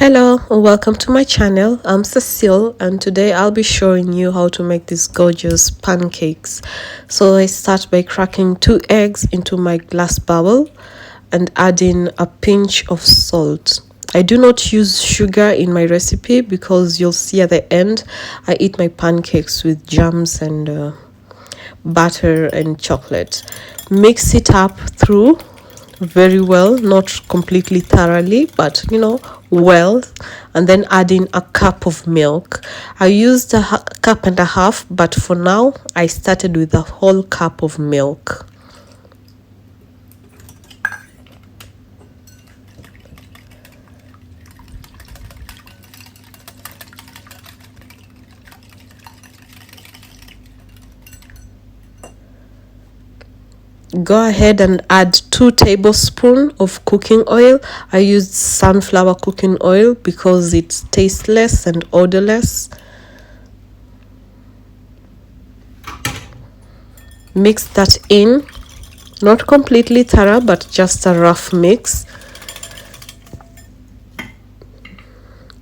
Hello, welcome to my channel. I'm Cecile and today I'll be showing you how to make these gorgeous pancakes. So I start by cracking 2 eggs into my glass bowl and adding a pinch of salt. I do not use sugar in my recipe because you'll see at the end I eat my pancakes with jams and butter and chocolate. Mix it up through very well, not completely thoroughly, but well, and then add in a cup of milk. I used a cup and a half, but for now I started with a whole cup of milk. Go ahead and add 2 tablespoons of cooking oil. I used sunflower cooking oil because it's tasteless and odorless. Mix that in, not completely thorough, but just a rough mix.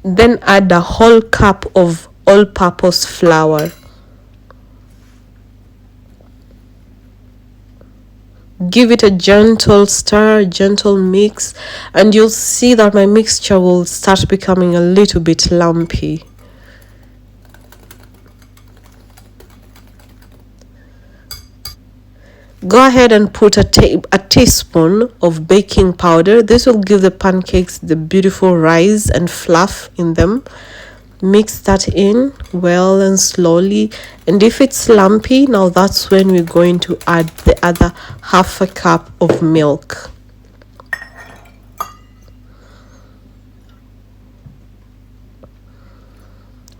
Then add a whole cup of all-purpose flour. Give it a gentle stir, gentle mix, and you'll see that my mixture will start becoming a little bit lumpy. Go ahead and put a teaspoon of baking powder. This will give the pancakes the beautiful rise and fluff in them. Mix that in well and slowly, and if it's lumpy, now that's when we're going to add the other half a cup of milk.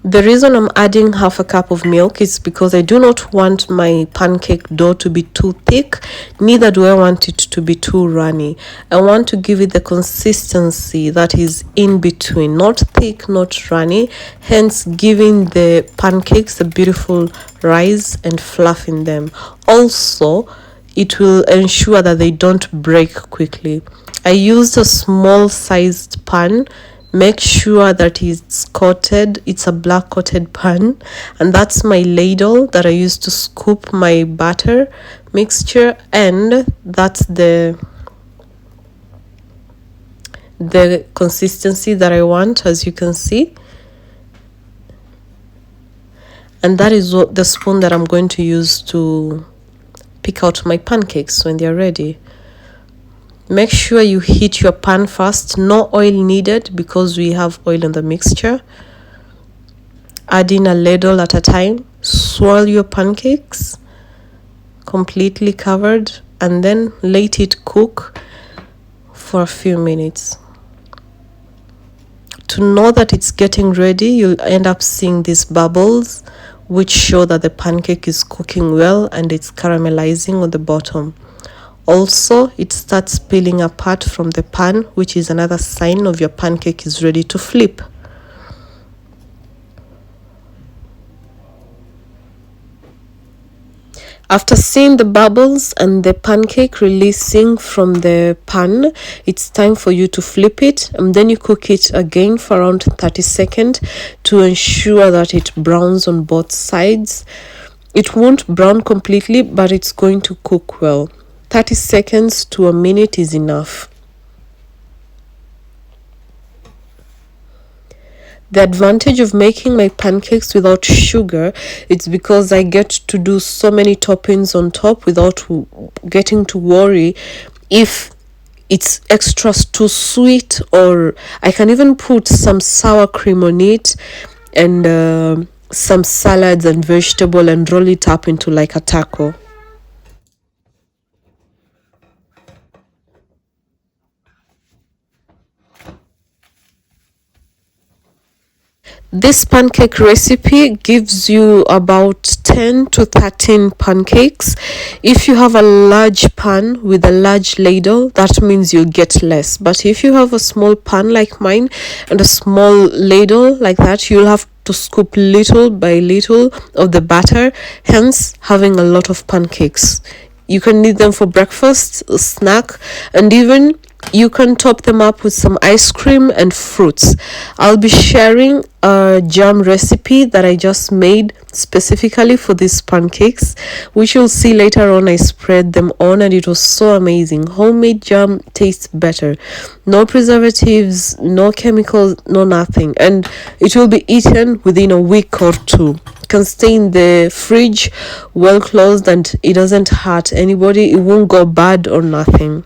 The reason I'm adding half a cup of milk is because I do not want my pancake dough to be too thick, neither do I want it to be too runny. I want to give it the consistency that is in between, not thick, not runny, hence giving the pancakes a beautiful rise and fluff in them. Also, it will ensure that they don't break quickly. I used a small sized pan. Make sure that it's coated, it's a black coated pan, and that's my ladle that I use to scoop my butter mixture, and that's the consistency that I want, as you can see. And that is what the spoon that I'm going to use to pick out my pancakes when they're ready. Make sure you heat your pan first. No oil needed because we have oil in the mixture. Add in a ladle at a time. Swirl your pancakes completely covered and then let it cook for a few minutes. To know that it's getting ready, you'll end up seeing these bubbles, which show that the pancake is cooking well and it's caramelizing on the bottom. Also, it starts peeling apart from the pan, which is another sign of your pancake is ready to flip. After seeing the bubbles and the pancake releasing from the pan, it's time for you to flip it, and then you cook it again for around 30 seconds to ensure that it browns on both sides. It won't brown completely, but it's going to cook well. 30 seconds to a minute is enough. The advantage of making my pancakes without sugar is because I get to do so many toppings on top without getting to worry if it's extra too sweet, or I can even put some sour cream on it and some salads and vegetable and roll it up into like a taco. This pancake recipe gives you about 10 to 13 pancakes. If you have a large pan with a large ladle, that means you'll get less. But if you have a small pan like mine and a small ladle like that, you'll have to scoop little by little of the batter, hence having a lot of pancakes. You can eat them for breakfast, a snack, and even You can top them up with some ice cream and fruits. I'll be sharing a jam recipe that I just made specifically for these pancakes, which you'll see later on. I spread them on and it was so amazing. Homemade jam tastes better. No preservatives, no chemicals, no nothing. And it will be eaten within a week or two. Can stay in the fridge well closed and it doesn't hurt anybody. It won't go bad or nothing.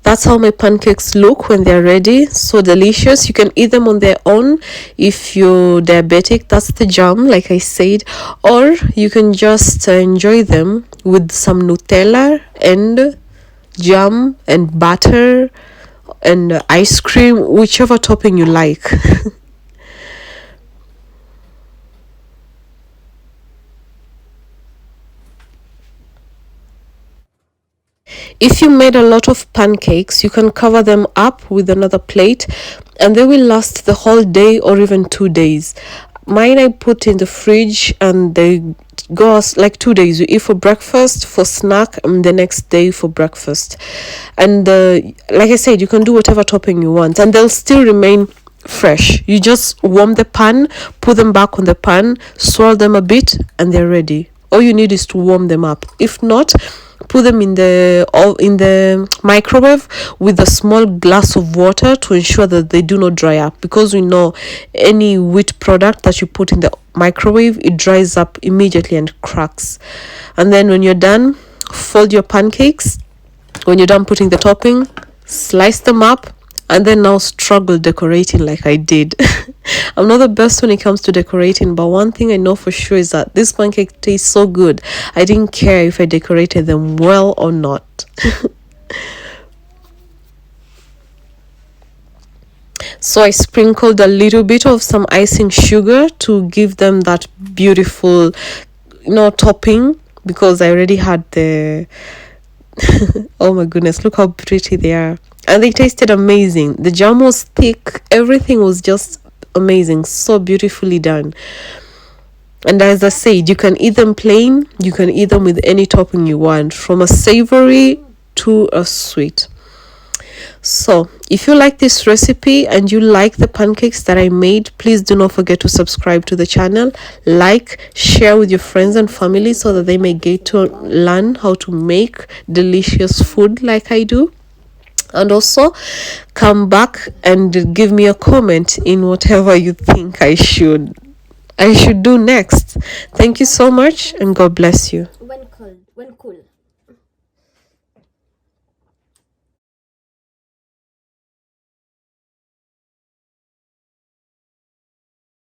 That's how my pancakes look when they're ready. So delicious. You can eat them on their own if you're diabetic. That's the jam, like I said. Or you can just enjoy them with some Nutella and jam and butter and ice cream, whichever topping you like. If you made a lot of pancakes, you can cover them up with another plate and they will last the whole day or even 2 days. Mine I put in the fridge and they go like 2 days. You eat for breakfast, for snack, and the next day for breakfast. And like I said, you can do whatever topping you want and they'll still remain fresh. You just warm the pan, put them back on the pan, swirl them a bit, and they're ready. All you need is to warm them up. If not, put them in the microwave with a small glass of water to ensure that they do not dry up, because we know any wheat product that you put in the microwave, it dries up immediately and cracks. And then when you're done, fold your pancakes. When you're done putting the topping, slice them up, and then now struggle decorating like I did. I'm not the best when it comes to decorating, but one thing I know for sure is that this pancake tastes so good. I didn't care if I decorated them well or not. So I sprinkled a little bit of some icing sugar to give them that beautiful, topping, because I already had the oh my goodness, look how pretty they are. And they tasted amazing. The jam was thick, everything was just amazing, so beautifully done. And as I said, you can eat them plain, you can eat them with any topping you want, from a savory to a sweet. So if you like this recipe and you like the pancakes that I made, please do not forget to subscribe to the channel, like, share with your friends and family so that they may get to learn how to make delicious food like I do. And also come back and give me a comment in whatever you think I should do next. Thank you so much and God bless you. When cool.